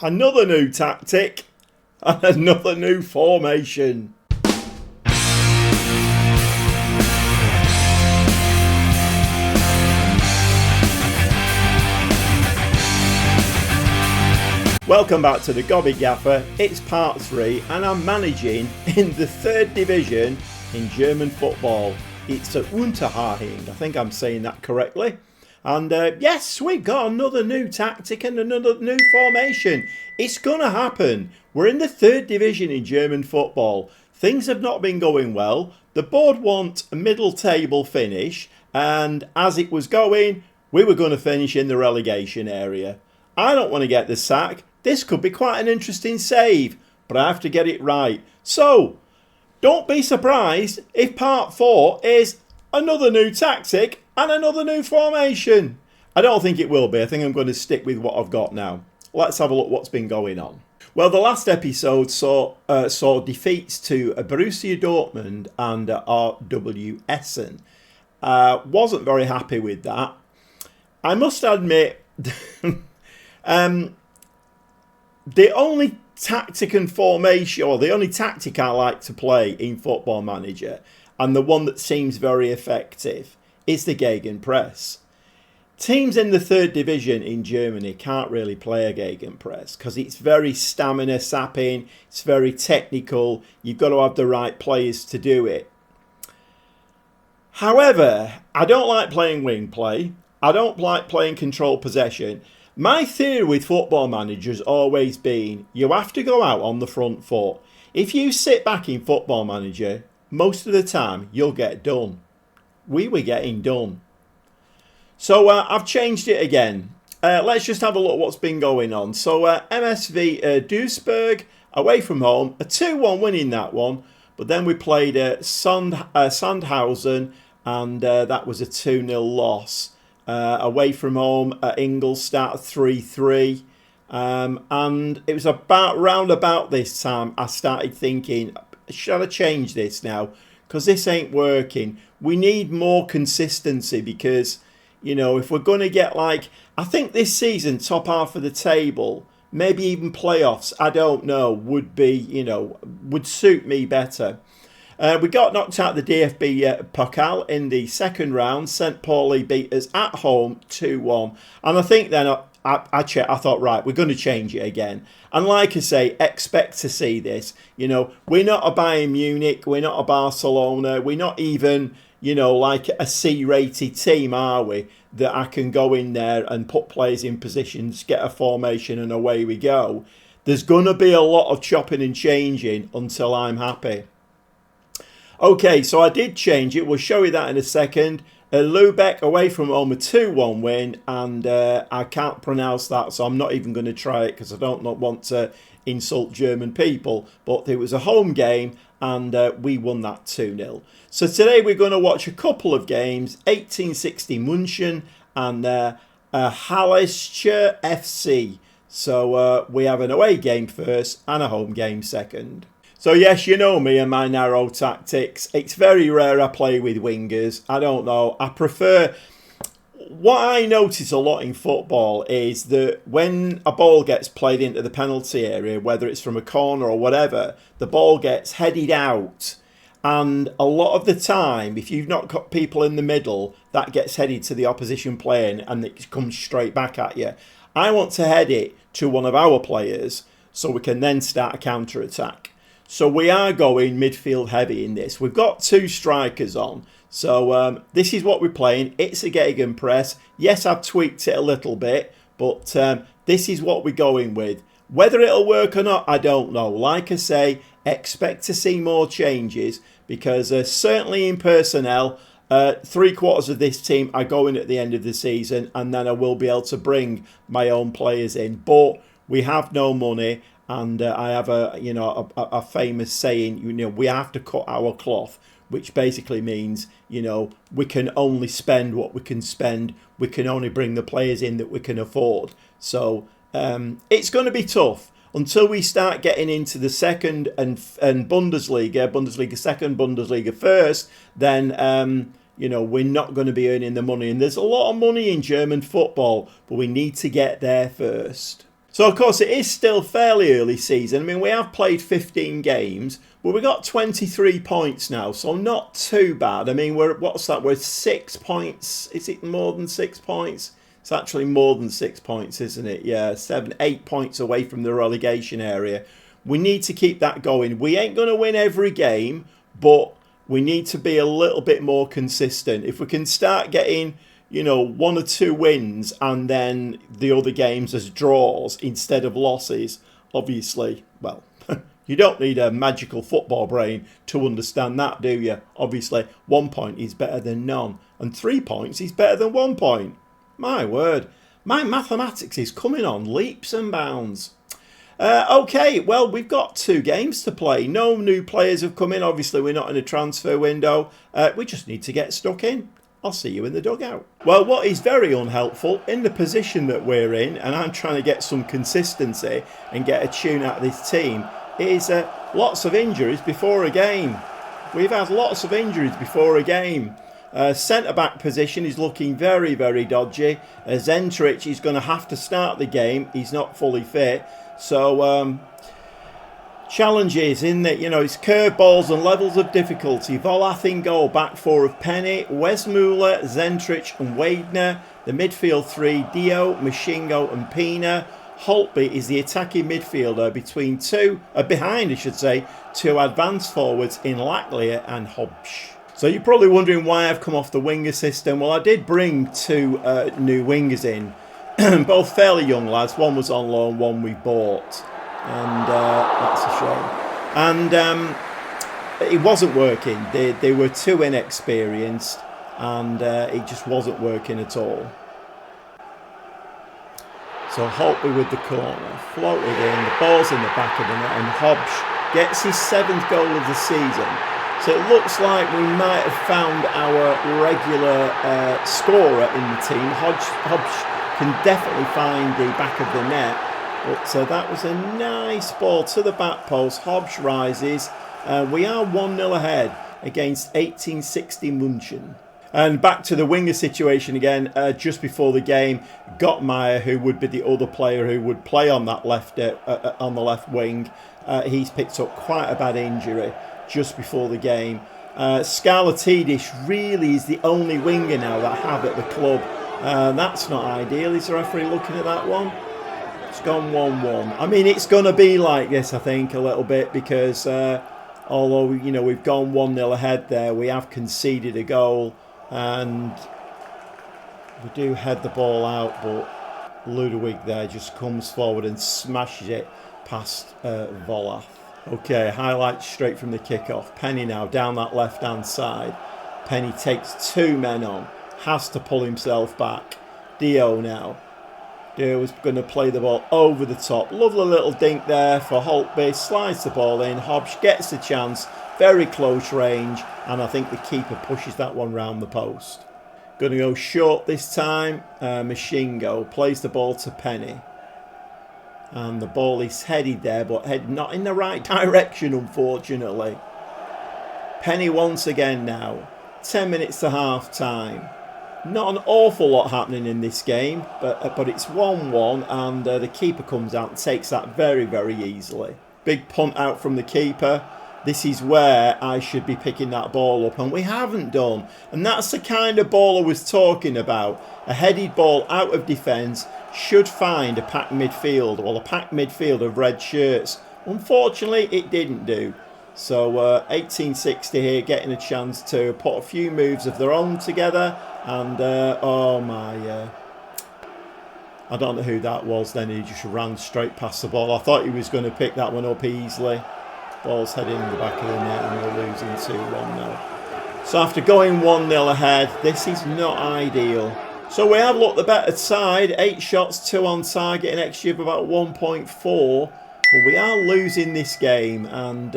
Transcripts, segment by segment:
another new tactic, and another new formation. Welcome back to the Gobby Gaffer. It's part 3 and I'm managing in the 3rd division in German football. It's at Unterhaching. I think I'm saying that correctly. And yes, we got another new tactic and another new formation. It's going to happen. We're in the 3rd division in German football. Things have not been going well. The board want a middle table finish. And as it was going, we were going to finish in the relegation area. I don't want to get the sack. This could be quite an interesting save, but I have to get it right. So, don't be surprised if part 4 is another new tactic and another new formation. I don't think it will be. I think I'm going to stick with what I've got now. Let's have a look what's been going on. Well, the last episode saw defeats to Borussia Dortmund and RW Essen. Wasn't very happy with that. I must admit... the only tactic and formation, or the only tactic I like to play in Football Manager, and the one that seems very effective, is the Gegenpress. Teams in the 3rd division in Germany can't really play a Gegenpress because it's very stamina sapping, it's very technical, you've got to have the right players to do it. However, I don't like playing wing play, I don't like playing control possession. My theory with Football Manager has always been you have to go out on the front foot. If you sit back in Football Manager, most of the time you'll get done. We were getting done. So I've changed it again. Let's just have a look at what's been going on. So MSV Duisburg away from home, a 2-1 win in that one. But then we played Sandhausen and that was a 2-0 loss. Away from home at Ingolstadt 3-3 and it was round about this time I started thinking, should I change this now, because this ain't working. We need more consistency because, you know, if we're going to get I think this season top half of the table, maybe even playoffs, I don't know, would be, would suit me better. We got knocked out the DFB Pokal in the 2nd round. St. Pauli beat us at home 2-1. And I think then I thought, right, we're going to change it again. And like I say, expect to see this. We're not a Bayern Munich. We're not a Barcelona. We're not even, like a C-rated team, are we? That I can go in there and put players in positions, get a formation and away we go. There's going to be a lot of chopping and changing until I'm happy. Okay, so I did change it. We'll show you that in a second. Lübeck away from home, a 2-1 win. And I can't pronounce that, so I'm not even going to try it because I don't want to insult German people. But it was a home game and we won that 2-0. So today we're going to watch a couple of games. 1860 München and Hallischer FC. So we have an away game first and a home game second. So yes, you know me and my narrow tactics. It's very rare I play with wingers. I don't know. I prefer... What I notice a lot in football is that when a ball gets played into the penalty area, whether it's from a corner or whatever, the ball gets headed out. And a lot of the time, if you've not got people in the middle, that gets headed to the opposition player and it comes straight back at you. I want to head it to one of our players so we can then start a counter-attack. So we are going midfield heavy in this. We've got 2 strikers on. So this is what we're playing. It's a Gegenpress. Yes, I've tweaked it a little bit. But this is what we're going with. Whether it'll work or not, I don't know. Like I say, expect to see more changes. Because certainly in personnel, 3/4 of this team are going at the end of the season. And then I will be able to bring my own players in. But we have no money. And I have a famous saying, we have to cut our cloth, which basically means, we can only spend what we can spend. We can only bring the players in that we can afford. So it's going to be tough until we start getting into the second and Bundesliga second, Bundesliga first. Then, we're not going to be earning the money. And there's a lot of money in German football, but we need to get there first. So, of course, it is still fairly early season. I mean, we have played 15 games, but we got 23 points now, so not too bad. I mean, what's that? We're 6 points. Is it more than 6 points? It's actually more than 6 points, isn't it? Yeah, 7, 8 points away from the relegation area. We need to keep that going. We ain't going to win every game, but we need to be a little bit more consistent. If we can start getting, 1 or 2 wins and then the other games as draws instead of losses, obviously, well, you don't need a magical football brain to understand that, do you? Obviously, 1 point is better than none, and 3 points is better than 1 point. My word, my mathematics is coming on leaps and bounds. Okay, well, we've got 2 games to play. No new players have come in. Obviously, we're not in a transfer window. We just need to get stuck in. I'll see you in the dugout. Well, what is very unhelpful in the position that we're in, and I'm trying to get some consistency and get a tune out of this team, is lots of injuries before a game. We've had lots of injuries before a game. Centre-back position is looking very, very dodgy. Zentrich is going to have to start the game. He's not fully fit. So, challenges in that, it's curveballs and levels of difficulty. Volath in goal, back 4 of Penny, Westmuller, Zentrich and Wadner. The midfield 3, Dio, Mashingo and Pina. Holtby is the attacking midfielder behind 2 advanced forwards in Lackley and Hobbs. So you're probably wondering why I've come off the winger system. Well, I did bring 2 new wingers in, both fairly young lads. One was on loan, one we bought, and that's a shame. And it wasn't working. They were too inexperienced, and it just wasn't working at all. So Holtby with the corner, floated in, the ball's in the back of the net, and Hobbs gets his 7th goal of the season. So it looks like we might have found our regular scorer in the team. Hobbs can definitely find the back of the net. But that was a nice ball to the back post. Hobbs rises. We are 1-0 ahead against 1860 München. And back to the winger situation again. Just before the game, Gottmeier, who would be the other player who would play on that on the left wing, he's picked up quite a bad injury just before the game. Scarlatidis really is the only winger now that I have at the club. That's not ideal. Is the referee looking at that one? It's gone 1-1. I mean, it's going to be like this, I think, a little bit, because although, we've gone 1-0 ahead there, we have conceded a goal, and we do head the ball out, but Ludwig there just comes forward and smashes it past Volath. Okay, highlights straight from the kickoff. Penny now down that left-hand side. Penny takes 2 men on. Has to pull himself back. Dio now. Dio is going to play the ball over the top. Lovely little dink there for Holtby. Slides the ball in. Hobbs gets the chance. Very close range. And I think the keeper pushes that one round the post. Going to go short this time. Mashingo plays the ball to Penny. And the ball is headed there, but headed not in the right direction, unfortunately. Penny once again now. 10 minutes to half time. Not an awful lot happening in this game, but it's 1-1, and the keeper comes out and takes that very, very easily. Big punt out from the keeper. This is where I should be picking that ball up, and we haven't done. And that's the kind of ball I was talking about. A headed ball out of defence should find a packed midfield, well, a packed midfield of red shirts. Unfortunately, it didn't do. So 1860 here getting a chance to put a few moves of their own together, and I don't know who that was then. He just ran straight past the ball. I thought he was going to pick that one up easily. Ball's heading in the back of the net, and we're losing 2-1 now. So after going 1-0 ahead, this is not ideal. So we have looked the better side. 8 shots, 2 on target, an XG of about 1.4. But we are losing this game, and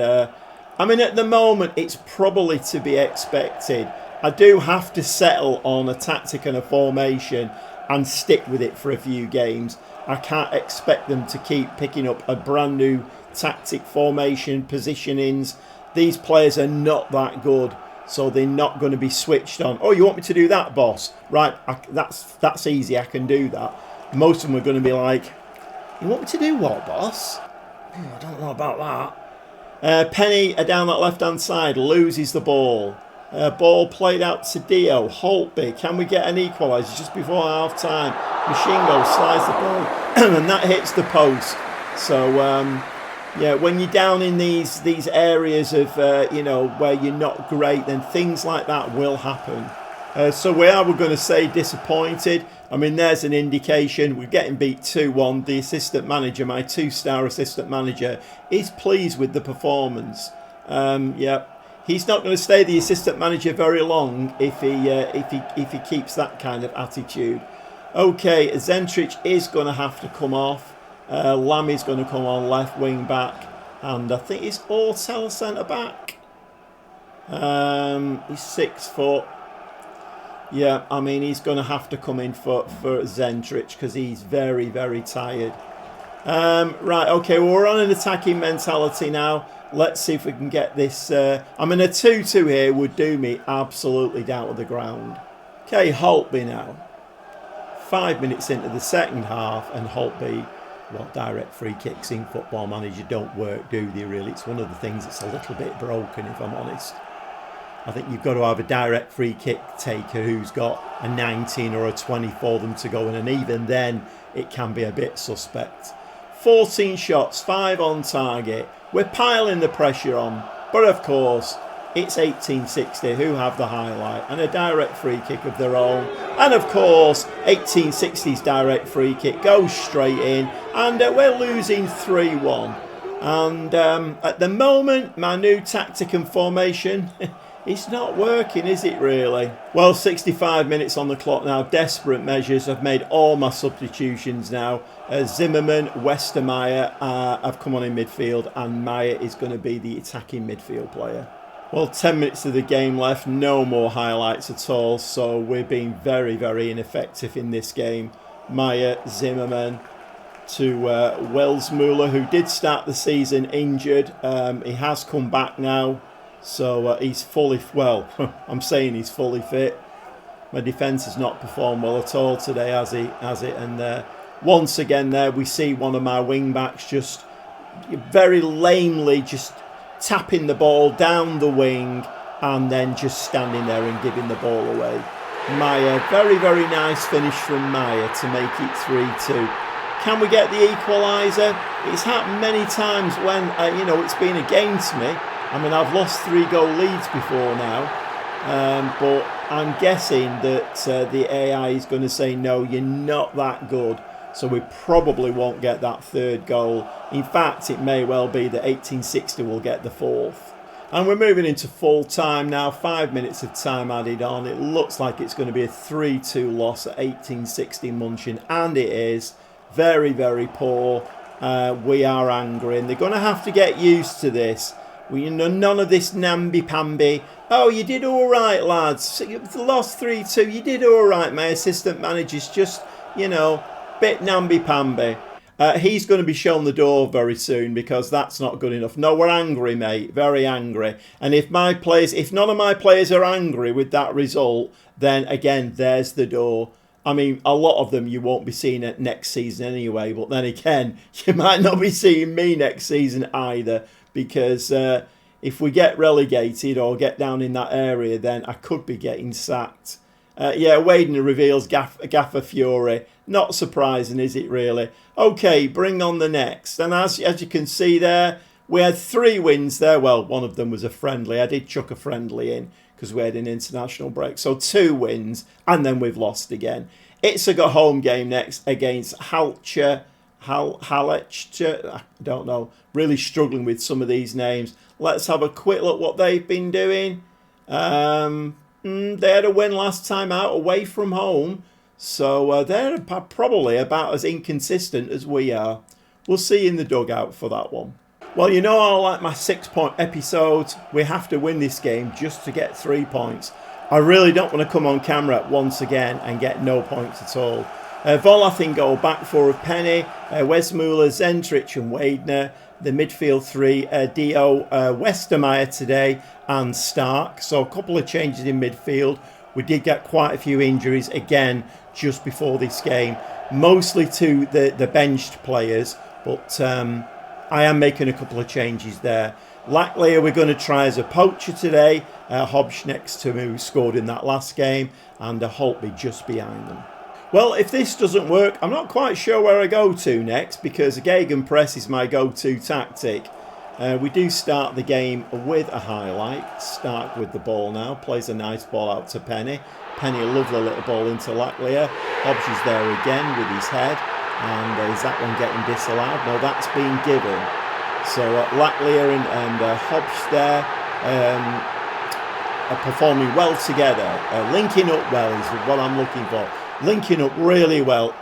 I mean, at the moment, it's probably to be expected. I do have to settle on a tactic and a formation and stick with it for a few games. I can't expect them to keep picking up a brand new tactic, formation, positionings. These players are not that good, so they're not going to be switched on. Oh, you want me to do that, boss? Right, that's easy, I can do that. Most of them are going to be like, You want me to do what, boss? Oh, I don't know about that. Penny down that left-hand side loses the ball. Ball played out to Dio. Holtby, can we get an equaliser just before half-time? Mashingo slides the ball and that hits the post. So, yeah, when you're down in these areas of, where you're not great, then things like that will happen. So we're going to say disappointed. I mean, there's an indication. We're getting beat 2-1. The assistant manager, my 2-star assistant manager, is pleased with the performance. He's not going to stay the assistant manager very long if he keeps that kind of attitude. Okay, Zentrich is going to have to come off. Lammy's going to come on left wing back, and I think it's Ortel centre back. He's 6 foot. Yeah, I mean, he's going to have to come in for Zentrich because he's very, very tired. Right, okay, well, we're on an attacking mentality now. Let's see if we can get this. I mean, a 2-2 here would do me absolutely down to the ground. Okay, Holtby now. 5 minutes into the second half, and Holtby, well, direct free kicks in Football Manager don't work, do they, really? It's one of the things that's a little bit broken, if I'm honest. I think you've got to have a direct free kick taker who's got a 19 or a 20 for them to go in, and even then it can be a bit suspect. 14 shots, 5 on target. We're piling the pressure on, but of course it's 1860 who have the highlight and a direct free kick of their own, and of course 1860's direct free kick goes straight in, and we're losing 3-1. And at the moment, my new tactic and formation, it's not working, is it really? Well, 65 minutes on the clock now. Desperate measures. I've made all my substitutions now. Zimmerman, Westermeier have come on in midfield, and Meyer is going to be the attacking midfield player. Well, 10 minutes of the game left. No more highlights at all. So we're being very, very ineffective in this game. Meyer, Zimmerman to Welsmuller, who did start the season injured. He has come back now. So he's fully, well, I'm saying he's fully fit. My defence has not performed well at all today, has it? And once again there we see one of my wing backs just very lamely just tapping the ball down the wing and then just standing there and giving the ball away. Meyer, very, very nice finish from Meyer to make it 3-2. Can we get the equaliser? It's happened many times when, it's been against me. I mean, I've lost 3-goal leads before now, but I'm guessing that the AI is going to say, no, you're not that good, so we probably won't get that third goal. In fact, it may well be that 1860 will get the fourth. And we're moving into full time now, 5 minutes of time added on. It looks like it's going to be a 3-2 loss at 1860 Munchen, and it is very, very poor. We are angry, and they're going to have to get used to this. None of this namby-pamby. Oh, you did all right, lads. You lost 3-2. You did all right. My assistant manager's just, bit namby-pamby. He's going to be shown the door very soon because that's not good enough. No, we're angry, mate. Very angry. And if none of my players are angry with that result, then again, there's the door. I mean, a lot of them you won't be seeing it next season anyway. But then again, you might not be seeing me next season either. Because if we get relegated or get down in that area, then I could be getting sacked. Waden reveals Gaffer Fury. Not surprising, is it really? Okay, bring on the next. And as you can see there, we had 3 wins there. Well, one of them was a friendly. I did chuck a friendly in because we had an international break. So 2 wins, and then we've lost again. It's a home game next against Halche. I don't know. Really struggling with some of these names. Let's have a quick look what they've been doing. They had a win last time out away from home. So they're probably about as inconsistent as we are. We'll see in the dugout for that one. Well, I like my 6-point episodes. We have to win this game just to get 3 points. I really don't want to come on camera once again and get no points at all. Volath in goal, back 4 of Penny, Wesmuller, Zentrich and Wadner. The midfield 3, Dio, Westermeier today and Stark. So a couple of changes in midfield. We did get quite a few injuries. Again, just before this game, mostly to the benched players, but I am making a couple of changes there. Lackley we're going to try as a poacher today, Hobbs next to him who scored in that last game, and Holtby just behind them. Well, if this doesn't work, I'm not quite sure where I go to next, because a gegenpress is my go-to tactic. We do start the game with a highlight. Stark with the ball now, plays a nice ball out to Penny. Penny, a lovely little ball into Lackley. Hobbs is there again with his head, and is that one getting disallowed? No, that's been given. So Lackley and Hobbs there are performing well together, linking up well is what I'm looking for. Linking up really well.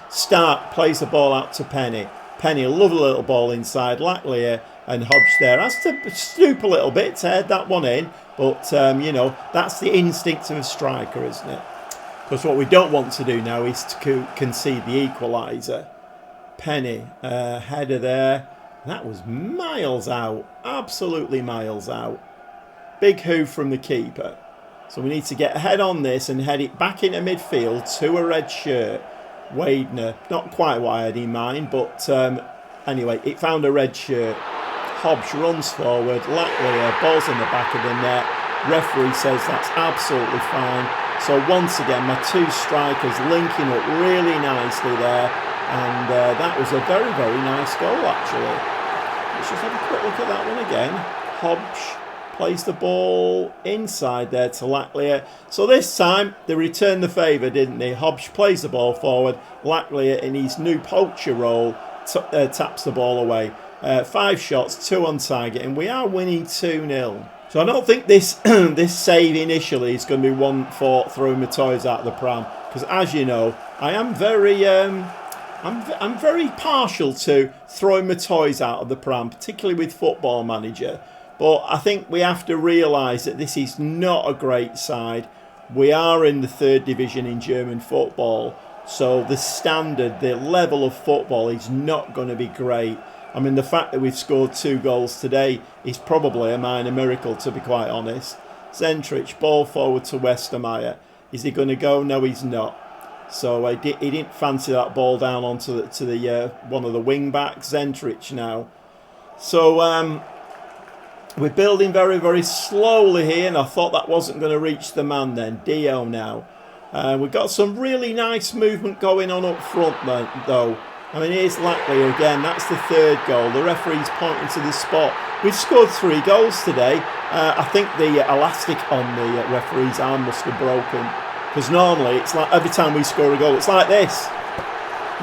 Stark plays the ball out to Penny. Penny, a lovely little ball inside. Lackley and Hobbs there has to stoop a little bit to head that one in. But, you know, that's the instinct of a striker, isn't it? Because what we don't want to do now is to concede the equaliser. Penny, header there. That was miles out. Absolutely miles out. Big hoof from the keeper. So we need to get ahead on this and head it back into midfield to a red shirt. Wadener, not quite what I had in mind, but anyway, it found a red shirt. Hobbs runs forward. Lackley, ball's in the back of the net. Referee says that's absolutely fine. So once again, my two strikers linking up really nicely there. And that was a very, very nice goal, actually. Let's just have a quick look at that one again. Hobbs plays the ball inside there to Lackley. So this time, they returned the favour, didn't they? Hobbs plays the ball forward. Lackley, in his new poacher role, taps the ball away. 5 shots, 2 on target, and we are winning 2-0. So I don't think this this save initially is going to be one for throwing my toys out of the pram, because as you know, I am very I'm very partial to throwing my toys out of the pram, particularly with Football Manager. But I think we have to realise that this is not a great side. We are in the 3rd division in German football, so the standard, the level of football is not going to be great. I mean, the fact that we've scored 2 goals today is probably a minor miracle, to be quite honest. Zentrich, ball forward to Westermeier. Is he going to go? No, he's not. So he didn't fancy that ball down onto the one of the wing backs, Zentrich now. So we're building very, very slowly here, and I thought that wasn't going to reach the man then. Dio now. We've got some really nice movement going on up front though. I mean, here's Lackley again. That's the 3rd goal. The referee's pointing to the spot. We've scored 3 goals today. I think the elastic on the referee's arm must have broken. Because normally, it's like every time we score a goal, it's like this.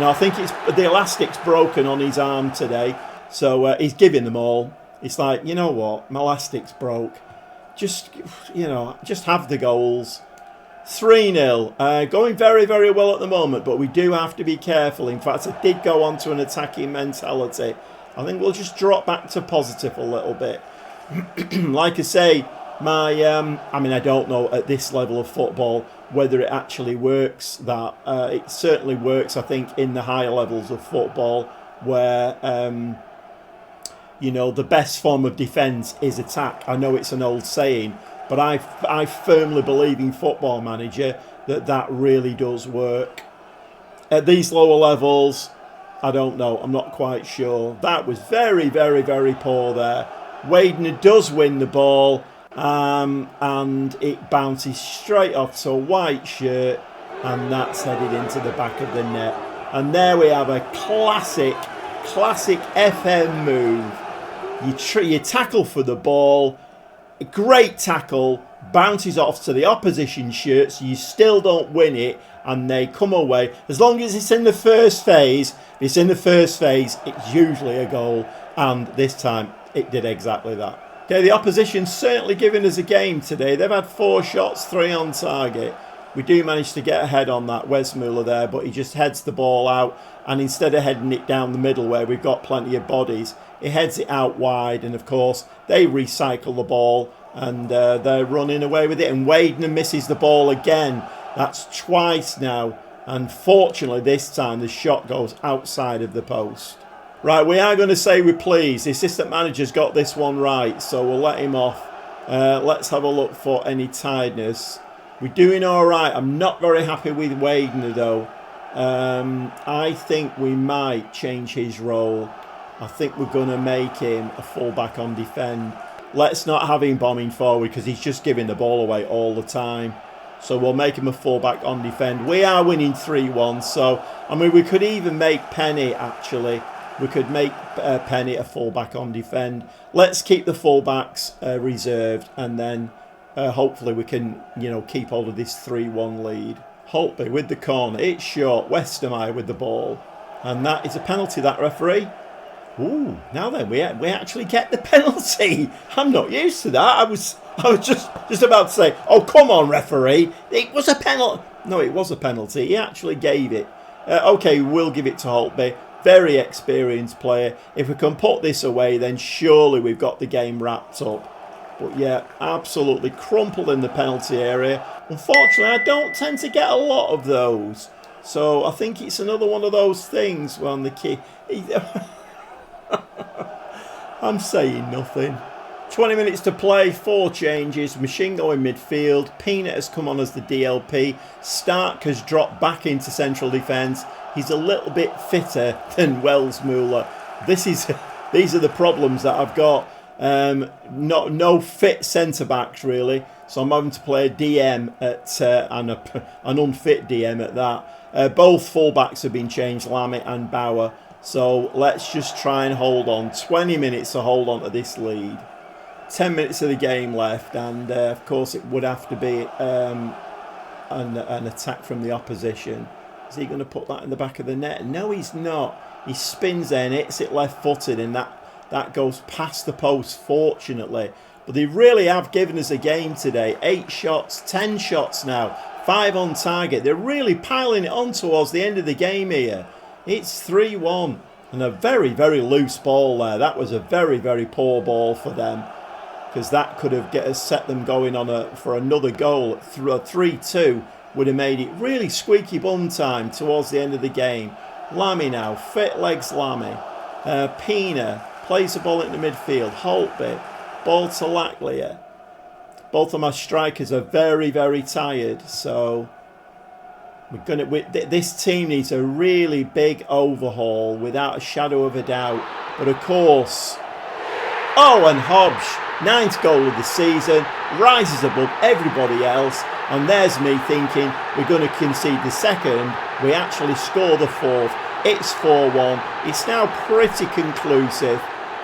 No, I think the elastic's broken on his arm today. So he's giving them all. It's like, you know what? My elastic's broke. Just have the goals. 3-0. Going very, very well at the moment, but we do have to be careful. In fact, I did go on to an attacking mentality. I think we'll just drop back to positive a little bit. Like I say, I mean, I don't know at this level of football whether it actually works. That it certainly works, I think, in the higher levels of football where the best form of defence is attack. I know it's an old saying, but I firmly believe in Football Manager that really does work. At these lower levels, I don't know. I'm not quite sure. That was very, very, very poor there. Wadener does win the ball, and it bounces straight off to a white shirt, and that's headed into the back of the net. And there we have a classic FM move. You tackle for the ball. A great tackle, bounces off to the opposition shirt, so you still don't win it, and they come away. As long as it's in the first phase, it's usually a goal, and this time it did exactly that. Okay, the opposition's certainly giving us a game today. They've had 4 shots, 3 on target. We do manage to get ahead on that Westmuller there, but he just heads the ball out, and instead of heading it down the middle where we've got plenty of bodies, he heads it out wide, and of course they recycle the ball, and they're running away with it, and Wadener misses the ball again. That's twice now, and fortunately this time the shot goes outside of the post. Right, we are going to say we're pleased. The assistant manager's got this one right, so we'll let him off. Let's have a look for any tiredness. We're doing all right. I'm not very happy with Wagner, though. I think we might change his role. I think we're going to make him a fullback on defend. Let's not have him bombing forward because he's just giving the ball away all the time. So we'll make him a fullback on defend. We are winning 3-1. So, I mean, we could even make Penny, actually. We could make Penny a fullback on defend. Let's keep the fullbacks reserved. And then hopefully we can, keep hold of this 3-1 lead. Holtby with the corner. It's short. Westermeyer with the ball. And that is a penalty, that referee. Ooh, now then, we actually get the penalty. I'm not used to that. I was just about to say, oh, come on, referee. It was a penalty. No, it was a penalty. He actually gave it. Okay, we'll give it to Holtby. Very experienced player. If we can put this away, then surely we've got the game wrapped up. But yeah, absolutely crumpled in the penalty area. Unfortunately, I don't tend to get a lot of those. So I think it's another one of those things when the key... I'm saying nothing. 20 minutes to play, 4 changes. Machingo in midfield. Peanut has come on as the DLP. Stark has dropped back into central defence. He's a little bit fitter than Wells Muller. These are the problems that I've got. No fit centre-backs, really. So I'm having to play a DM and an unfit DM at that. Both full-backs have been changed, Lamy and Bauer. So let's just try and hold on. 20 minutes to hold on to this lead. 10 minutes of the game left. And of course it would have to be an attack from the opposition. Is he going to put that in the back of the net? No, he's not. He spins there and hits it left-footed. And that goes past the post, fortunately. But they really have given us a game today. 8 shots, 10 shots now. 5 on target. They're really piling it on towards the end of the game here. It's 3-1 and a very, very loose ball there. That was a very, very poor ball for them because that could have set them going on for another goal. 3-2 would have made it really squeaky bum time towards the end of the game. Lamy now, fit legs Lamy. Pina plays the ball into midfield. Holtby, ball to Lackley. Both of my strikers are very, very tired, so... This team needs a really big overhaul without a shadow of a doubt. But of course, and Hobbs, 9th goal of the season, rises above everybody else. And there's me thinking we're going to concede the second. We actually score the 4th. It's 4-1. It's now pretty conclusive.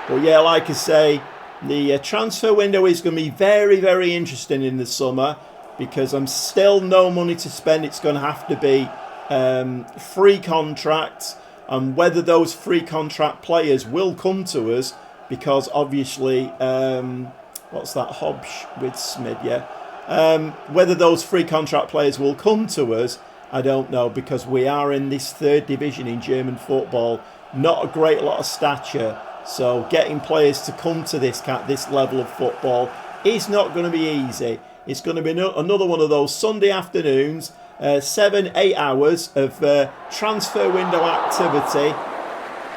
But yeah, like I say, the transfer window is going to be very, very interesting in the summer. Because I'm still no money to spend. It's going to have to be free contracts. And whether those free contract players will come to us. Because obviously, what's that? Hobbs with Smid, yeah. Whether those free contract players will come to us, I don't know. Because we are in this 3rd division in German football. Not a great lot of stature. So getting players to come to this level of football is not going to be easy. It's going to be another one of those Sunday afternoons, 7-8 hours of transfer window activity.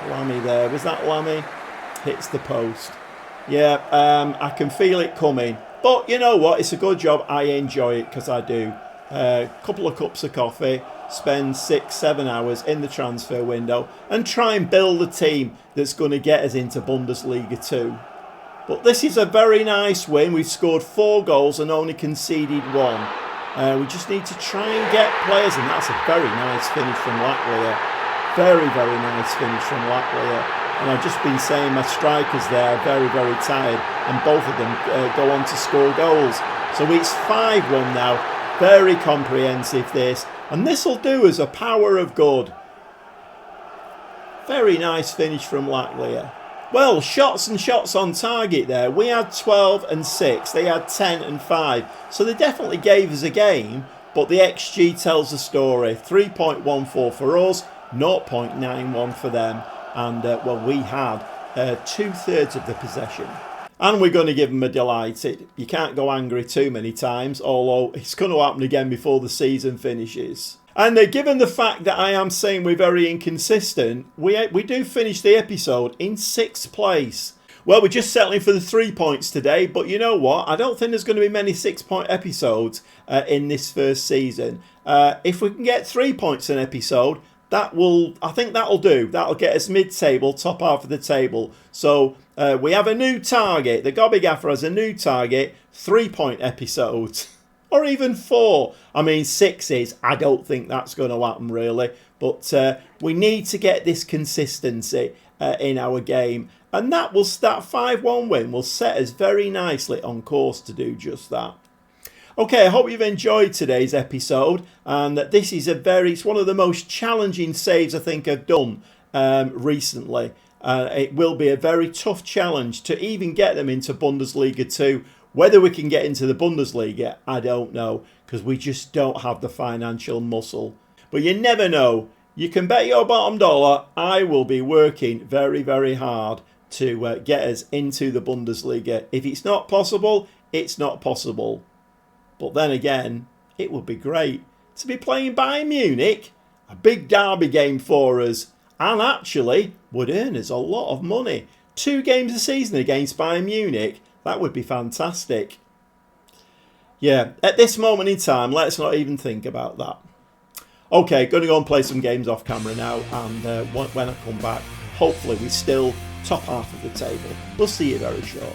Lamy there, was that Lamy? Hits the post. Yeah, I can feel it coming. But you know what, it's a good job. I enjoy it because I do. A couple of cups of coffee, spend 6-7 hours in the transfer window and try and build a team that's going to get us into Bundesliga 2. But this is a very nice win. We've scored 4 goals and only conceded 1. We just need to try and get players, and that's a very nice finish from Lackley. Very, very nice finish from Lackley. And I've just been saying my strikers there are very, very tired, and both of them go on to score goals. So it's 5-1 now. Very comprehensive this. And this will do as a power of good. Very nice finish from Lackley. Well, shots and shots on target there. We had 12 and 6. They had 10 and 5. So they definitely gave us a game. But the XG tells the story. 3.14 for us. 0.91 for them. And, we had 2/3 of the possession. And we're going to give them a delighted. You can't go angry too many times. Although it's going to happen again before the season finishes. And given the fact that I am saying we're very inconsistent, we do finish the episode in 6th place. Well, we're just settling for the 3 points today, but you know what? I don't think there's going to be many 6-point episodes in this first season. If we can get 3 points an episode, I think that'll do. That'll get us mid-table, top half of the table. So we have a new target. The Gobby Gaffer has a new target, 3-point episodes. Or even 4. I mean, 6 is. I don't think that's going to happen, really. But we need to get this consistency in our game. And that 5-1 win will set us very nicely on course to do just that. Okay, I hope you've enjoyed today's episode. And this is it's one of the most challenging saves I think I've done recently. It will be a very tough challenge to even get them into Bundesliga 2. Whether we can get into the Bundesliga, I don't know, because we just don't have the financial muscle. But you never know. You can bet your bottom dollar I will be working very, very hard to get us into the Bundesliga. If it's not possible, it's not possible. But then again, it would be great to be playing Bayern Munich, a big derby game for us, and actually would earn us a lot of money. 2 games a season against Bayern Munich. That would be fantastic. Yeah, at this moment in time, let's not even think about that. Okay, going to go and play some games off camera now. And when I come back, hopefully we're still top half of the table. We'll see you very shortly.